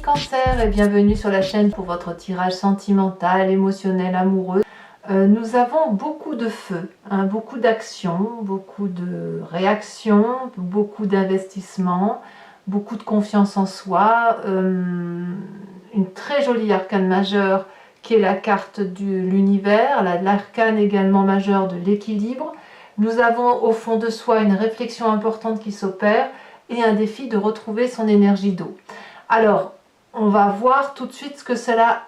Cancer et bienvenue sur la chaîne pour votre tirage sentimental, émotionnel, amoureux. Nous avons beaucoup de feu, beaucoup d'actions, beaucoup de réactions, beaucoup d'investissements, beaucoup de confiance en soi, une très jolie arcane majeure qui est la carte de l'univers, l'arcane également majeure de l'équilibre. Nous avons au fond de soi une réflexion importante qui s'opère et un défi de retrouver son énergie d'eau. Alors, on va voir tout de suite ce que cela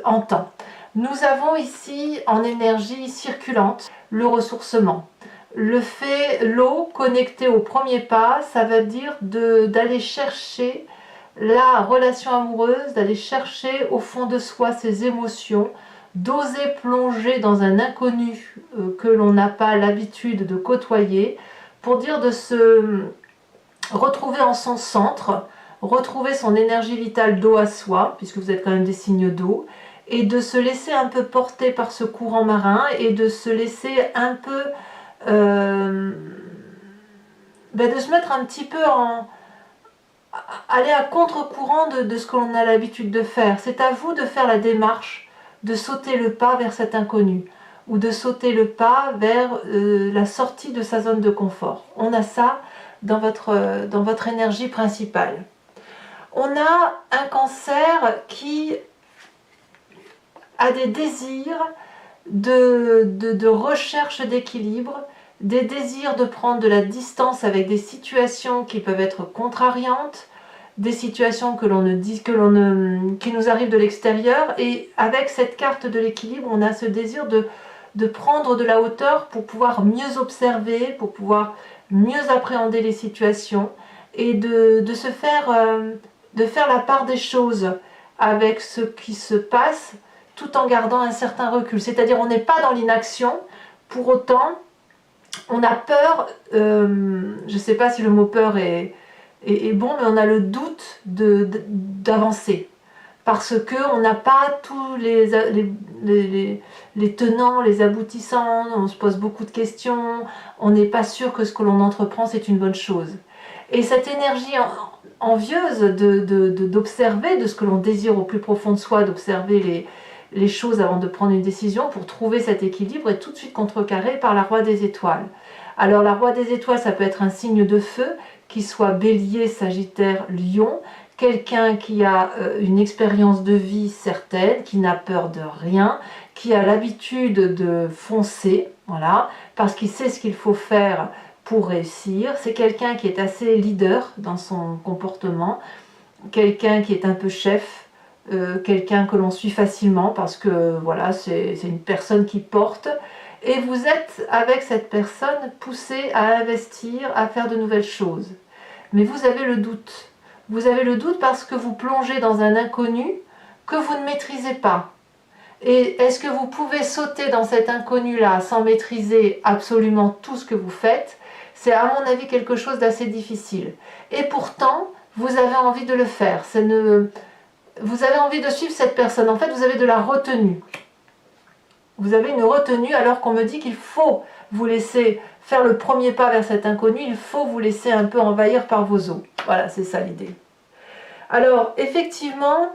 entend. Nous avons ici en énergie circulante le ressourcement. Le fait, l'eau connectée au premier pas, ça veut dire d'aller chercher la relation amoureuse, d'aller chercher au fond de soi ses émotions, d'oser plonger dans un inconnu que l'on n'a pas l'habitude de côtoyer, pour dire de se retrouver en son centre, retrouver son énergie vitale d'eau à soi, puisque vous êtes quand même des signes d'eau, et de se laisser un peu porter par ce courant marin et de se laisser un peu de se mettre un petit peu aller à contre-courant de ce que l'on a l'habitude de faire. C'est à vous de faire la démarche de sauter le pas vers cet inconnu ou de sauter le pas vers la sortie de sa zone de confort. On a ça dans votre énergie principale. On a un cancer qui a des désirs de recherche d'équilibre, des désirs de prendre de la distance avec des situations qui peuvent être contrariantes, des situations qui nous arrivent de l'extérieur. Et avec cette carte de l'équilibre, on a ce désir de prendre de la hauteur pour pouvoir mieux observer, pour pouvoir mieux appréhender les situations et de faire la part des choses avec ce qui se passe, tout en gardant un certain recul. C'est-à-dire on n'est pas dans l'inaction, pour autant on a peur, je ne sais pas si le mot peur est bon, mais on a le doute d'avancer. Parce qu'on n'a pas tous les tenants, les aboutissants, on se pose beaucoup de questions, on n'est pas sûr que ce que l'on entreprend c'est une bonne chose. Et cette énergie envieuse d'observer de ce que l'on désire au plus profond de soi, d'observer les choses avant de prendre une décision pour trouver cet équilibre est tout de suite contrecarré par la Roi des Étoiles. Alors la Roi des Étoiles, ça peut être un signe de feu, qui soit Bélier, Sagittaire, Lion, quelqu'un qui a une expérience de vie certaine, qui n'a peur de rien, qui a l'habitude de foncer, voilà, parce qu'il sait ce qu'il faut faire pour réussir. C'est quelqu'un qui est assez leader dans son comportement, quelqu'un qui est un peu chef, quelqu'un que l'on suit facilement parce que voilà, c'est une personne qui porte, et vous êtes avec cette personne poussé à investir, à faire de nouvelles choses. Mais vous avez le doute. Vous avez le doute parce que vous plongez dans un inconnu que vous ne maîtrisez pas. Et est-ce que vous pouvez sauter dans cet inconnu-là sans maîtriser absolument tout ce que vous faites? C'est à mon avis quelque chose d'assez difficile. Et pourtant, vous avez envie de le faire. Vous avez envie de suivre cette personne. En fait, vous avez de la retenue. Vous avez une retenue alors qu'on me dit qu'il faut vous laisser faire le premier pas vers cet inconnu. Il faut vous laisser un peu envahir par vos os. Voilà, c'est ça l'idée. Alors, effectivement,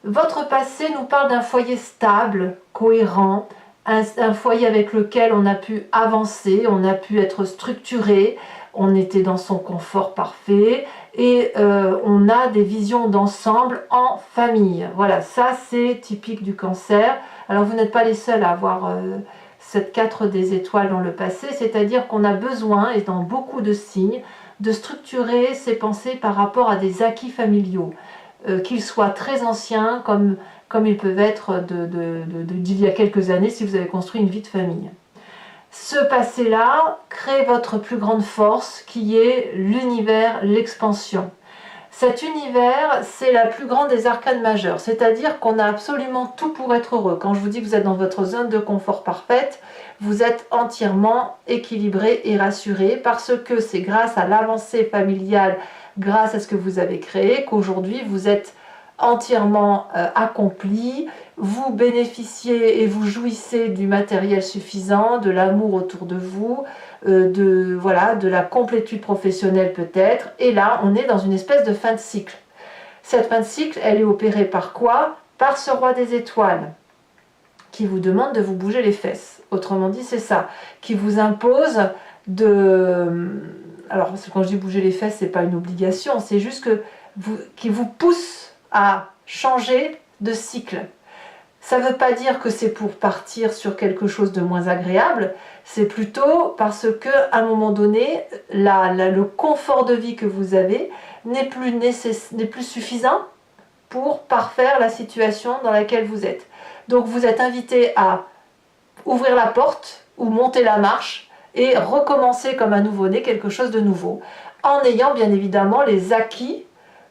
votre passé nous parle d'un foyer stable, cohérent, un foyer avec lequel on a pu avancer, on a pu être structuré, on était dans son confort parfait et on a des visions d'ensemble en famille. Voilà, ça c'est typique du cancer. Alors vous n'êtes pas les seuls à avoir cette 4 des étoiles dans le passé, c'est-à-dire qu'on a besoin, et dans beaucoup de signes, de structurer ses pensées par rapport à des acquis familiaux, qu'ils soient très anciens comme ils peuvent être d'il y a quelques années si vous avez construit une vie de famille. Ce passé-là crée votre plus grande force qui est l'univers, l'expansion. Cet univers, c'est la plus grande des arcanes majeures, c'est-à-dire qu'on a absolument tout pour être heureux. Quand je vous dis que vous êtes dans votre zone de confort parfaite, vous êtes entièrement équilibré et rassuré parce que c'est grâce à l'avancée familiale, grâce à ce que vous avez créé, qu'aujourd'hui vous êtes entièrement accompli, vous bénéficiez et vous jouissez du matériel suffisant, de l'amour autour de vous, de la complétude professionnelle peut-être, et là on est dans une espèce de fin de cycle. Cette fin de cycle, elle est opérée par quoi? Par ce roi des étoiles, qui vous demande de vous bouger les fesses. Autrement dit, c'est ça, qui vous impose de... Alors, quand je dis bouger les fesses, c'est pas une obligation, c'est juste qui vous pousse à changer de cycle. Ça ne veut pas dire que c'est pour partir sur quelque chose de moins agréable, c'est plutôt parce qu'à un moment donné, le confort de vie que vous avez n'est plus suffisant pour parfaire la situation dans laquelle vous êtes. Donc vous êtes invité à ouvrir la porte ou monter la marche et recommencer comme un nouveau-né quelque chose de nouveau, en ayant bien évidemment les acquis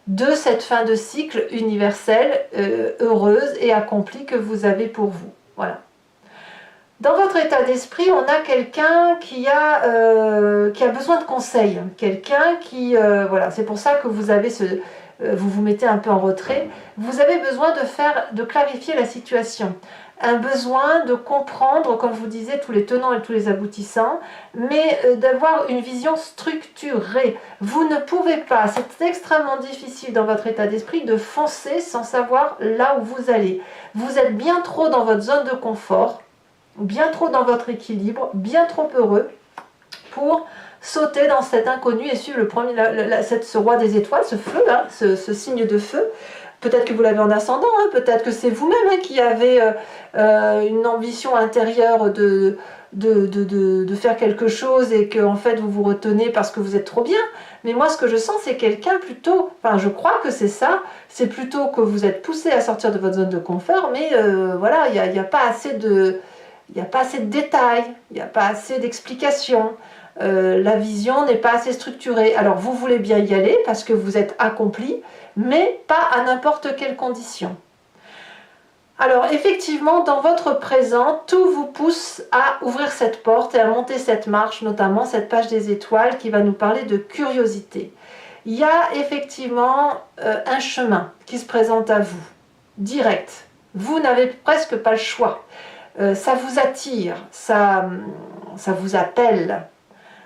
de cette fin de cycle universelle, heureuse et accomplie que vous avez pour vous. Voilà. Dans votre état d'esprit, on a quelqu'un qui a besoin de conseils, quelqu'un qui... voilà, c'est pour ça que vous avez vous vous mettez un peu en retrait. Vous avez besoin de clarifier la situation. Un besoin de comprendre, comme je vous disais, tous les tenants et tous les aboutissants, mais d'avoir une vision structurée. Vous ne pouvez pas, c'est extrêmement difficile dans votre état d'esprit de foncer sans savoir là où vous allez. Vous êtes bien trop dans votre zone de confort, bien trop dans votre équilibre, bien trop heureux pour sauter dans cet inconnu et suivre ce roi des étoiles, ce feu, hein, ce signe de feu. Peut-être que vous l'avez en ascendant, hein, peut-être que c'est vous-même hein, qui avez une ambition intérieure de faire quelque chose et que en fait vous vous retenez parce que vous êtes trop bien. Mais moi ce que je sens c'est quelqu'un plutôt, enfin je crois que c'est ça, c'est plutôt que vous êtes poussé à sortir de votre zone de confort, mais voilà, il n'y a pas assez de détails, il n'y a pas assez d'explications. La vision n'est pas assez structurée. Alors vous voulez bien y aller parce que vous êtes accompli, mais pas à n'importe quelle condition. Alors effectivement, dans votre présent, tout vous pousse à ouvrir cette porte et à monter cette marche, notamment cette page des étoiles qui va nous parler de curiosité. Il y a effectivement un chemin qui se présente à vous, direct. Vous n'avez presque pas le choix. Ça vous attire, ça vous appelle.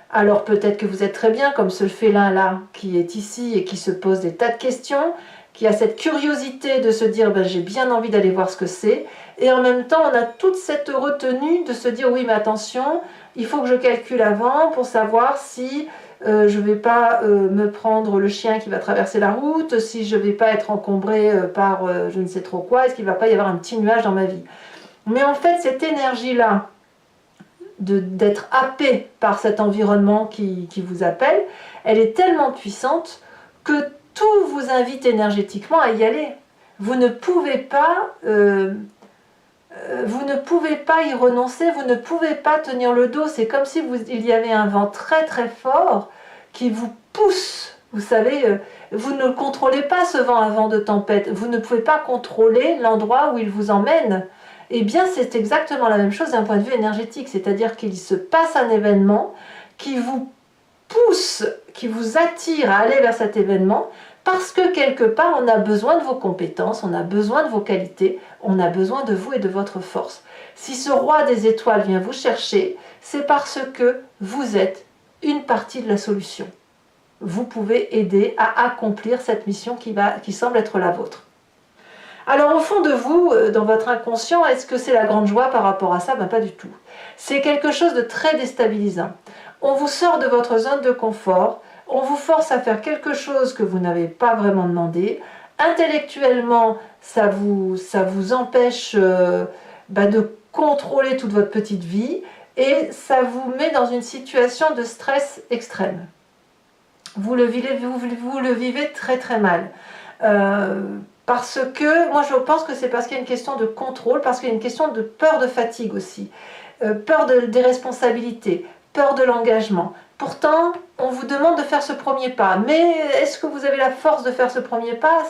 Alors peut-être que vous êtes très bien comme ce félin là qui est ici et qui se pose des tas de questions, qui a cette curiosité de se dire ben, j'ai bien envie d'aller voir ce que c'est, et en même temps on a toute cette retenue de se dire oui mais attention, il faut que je calcule avant pour savoir si je ne vais pas me prendre le chien qui va traverser la route, si je ne vais pas être encombré par je ne sais trop quoi, est-ce qu'il ne va pas y avoir un petit nuage dans ma vie. Mais en fait cette énergie là, d'être happé par cet environnement qui vous appelle, elle est tellement puissante que tout vous invite énergétiquement à y aller. Vous ne pouvez pas y renoncer, vous ne pouvez pas tenir le dos. C'est comme si il y avait un vent très très fort qui vous pousse. Vous savez, vous ne contrôlez pas ce vent, un vent de tempête. Vous ne pouvez pas contrôler l'endroit où il vous emmène. Eh bien, c'est exactement la même chose d'un point de vue énergétique, c'est-à-dire qu'il se passe un événement qui vous pousse, qui vous attire à aller vers cet événement, parce que quelque part, on a besoin de vos compétences, on a besoin de vos qualités, on a besoin de vous et de votre force. Si ce roi des étoiles vient vous chercher, c'est parce que vous êtes une partie de la solution. Vous pouvez aider à accomplir cette mission qui semble être la vôtre. Alors au fond de vous, dans votre inconscient, est-ce que c'est la grande joie par rapport à ça? Ben, pas du tout. C'est quelque chose de très déstabilisant. On vous sort de votre zone de confort, on vous force à faire quelque chose que vous n'avez pas vraiment demandé. Intellectuellement, ça vous empêche de contrôler toute votre petite vie et ça vous met dans une situation de stress extrême. Vous le vivez très très mal. Parce que, moi je pense que c'est parce qu'il y a une question de contrôle, parce qu'il y a une question de peur de fatigue aussi, peur des responsabilités, peur de l'engagement. Pourtant, on vous demande de faire ce premier pas, mais est-ce que vous avez la force de faire ce premier pas?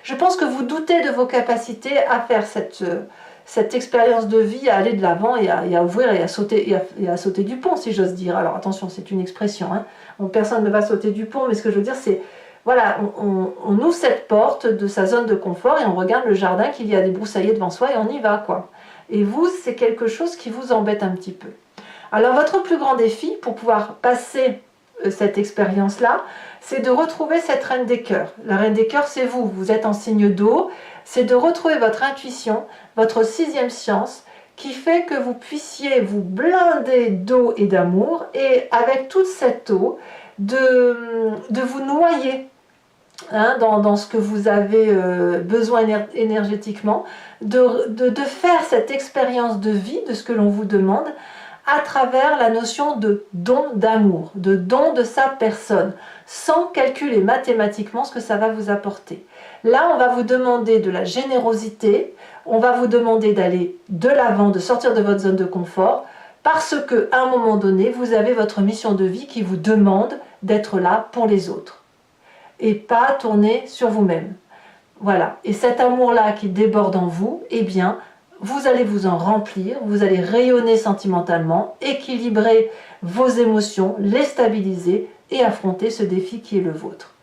Je pense que vous doutez de vos capacités à faire cette expérience de vie, à aller de l'avant et à ouvrir et à sauter du pont, si j'ose dire. Alors attention, c'est une expression, hein. Personne ne va sauter du pont, mais ce que je veux dire c'est voilà, on ouvre cette porte de sa zone de confort et on regarde le jardin qu'il y a des broussailles devant soi et on y va, quoi. Et vous, c'est quelque chose qui vous embête un petit peu. Alors, votre plus grand défi pour pouvoir passer cette expérience-là, c'est de retrouver cette reine des cœurs. La reine des cœurs, c'est vous, vous êtes en signe d'eau, c'est de retrouver votre intuition, votre sixième science, qui fait que vous puissiez vous blinder d'eau et d'amour, et avec toute cette eau, de vous noyer dans ce que vous avez besoin énergétiquement, de faire cette expérience de vie, de ce que l'on vous demande, à travers la notion de don d'amour, de don de sa personne, sans calculer mathématiquement ce que ça va vous apporter. Là, on va vous demander de la générosité, on va vous demander d'aller de l'avant, de sortir de votre zone de confort, parce qu'à un moment donné, vous avez votre mission de vie qui vous demande d'être là pour les autres, et pas tourner sur vous-même. Voilà, et cet amour-là qui déborde en vous, eh bien, vous allez vous en remplir, vous allez rayonner sentimentalement, équilibrer vos émotions, les stabiliser et affronter ce défi qui est le vôtre.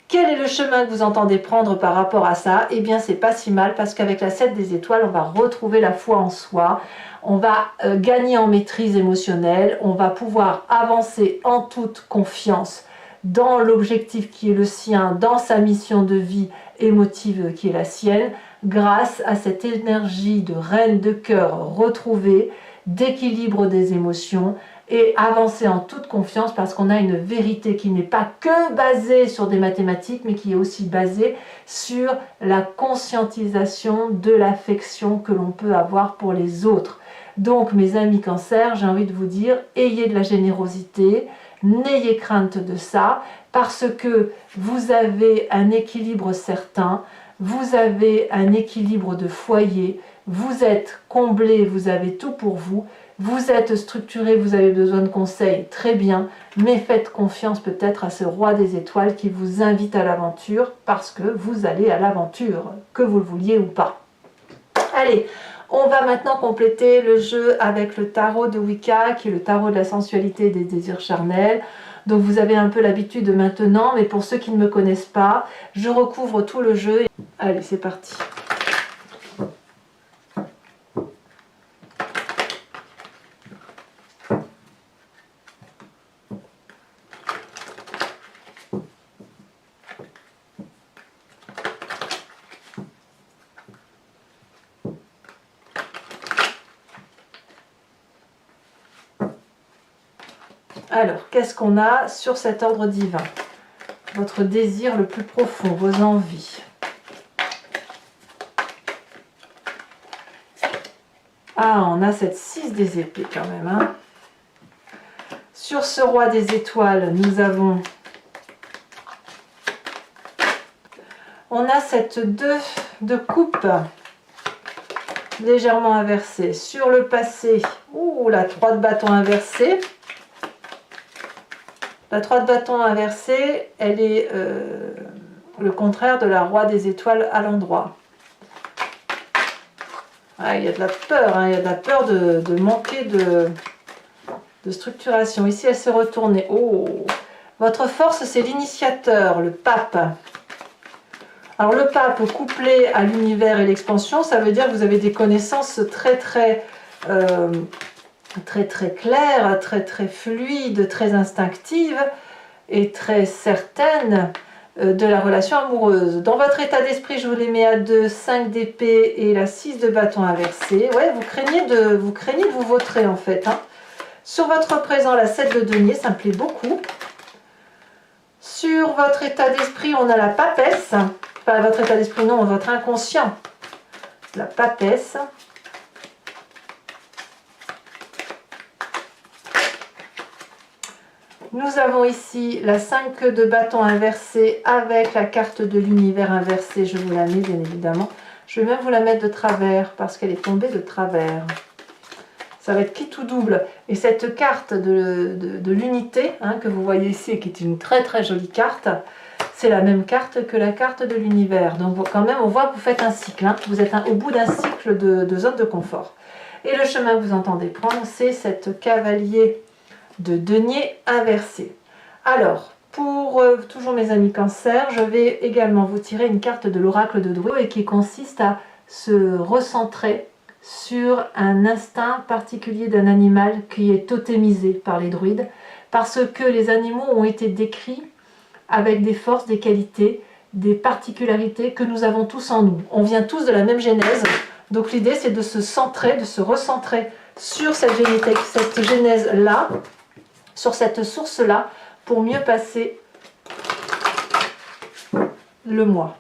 Quel est le chemin que vous entendez prendre par rapport à ça? Eh bien, c'est pas si mal, parce qu'avec la 7 des étoiles, on va retrouver la foi en soi, on va gagner en maîtrise émotionnelle, on va pouvoir avancer en toute confiance dans l'objectif qui est le sien, dans sa mission de vie émotive qui est la sienne, grâce à cette énergie de reine de cœur retrouvée, d'équilibre des émotions, et avancer en toute confiance, parce qu'on a une vérité qui n'est pas que basée sur des mathématiques, mais qui est aussi basée sur la conscientisation de l'affection que l'on peut avoir pour les autres. Donc mes amis Cancer, j'ai envie de vous dire, ayez de la générosité, n'ayez crainte de ça, parce que vous avez un équilibre certain, vous avez un équilibre de foyer, vous êtes comblé, vous avez tout pour vous, vous êtes structuré, vous avez besoin de conseils, très bien, mais faites confiance peut-être à ce roi des étoiles qui vous invite à l'aventure, parce que vous allez à l'aventure, que vous le vouliez ou pas. Allez, on va maintenant compléter le jeu avec le tarot de Wicca, qui est le tarot de la sensualité et des désirs charnels. Donc vous avez un peu l'habitude maintenant, mais pour ceux qui ne me connaissent pas, je recouvre tout le jeu. Allez, c'est parti. Alors, qu'est-ce qu'on a sur cet ordre divin? Votre désir le plus profond, vos envies. Ah, on a cette 6 des épées quand même. Hein. Sur ce roi des étoiles, nous avons... On a cette 2 de coupe légèrement inversée. Sur le passé, la 3 de bâton inversée. La 3 de bâton inversée, elle est le contraire de la roi des étoiles à l'endroit. Ah, il y a de la peur, hein, il y a de la peur de manquer de structuration. Ici, elle s'est retournée. Oh, votre force, c'est l'initiateur, le pape. Alors, le pape couplé à l'univers et l'expansion, ça veut dire que vous avez des connaissances très claires, très fluides, très instinctives et très certaines de la relation amoureuse. Dans votre état d'esprit, je vous les mets à 2, 5 d'épée et la 6 de bâton inversé. Ouais, vous craignez de vous vautrer en fait. Hein. Sur votre présent, la 7 de denier, ça me plaît beaucoup. Sur votre état d'esprit, on a la papesse. Pas votre état d'esprit, non, votre inconscient. La papesse. Nous avons ici la 5 de bâton inversé avec la carte de l'univers inversée. Je vous la mets bien évidemment. Je vais même vous la mettre de travers parce qu'elle est tombée de travers. Ça va être qui tout double. Et cette carte de l'unité que vous voyez ici, qui est une très jolie carte, c'est la même carte que la carte de l'univers. Donc quand même, on voit que vous faites un cycle. Hein. Vous êtes au bout d'un cycle de zone de confort. Et le chemin que vous entendez prendre, c'est cette cavalier de denier inversé. Alors, pour toujours mes amis Cancer, je vais également vous tirer une carte de l'oracle de Druide et qui consiste à se recentrer sur un instinct particulier d'un animal qui est totémisé par les druides, parce que les animaux ont été décrits avec des forces, des qualités, des particularités que nous avons tous en nous. On vient tous de la même genèse, donc l'idée c'est de se centrer, de se recentrer sur cette genèse-là, sur cette source-là, pour mieux passer le moi.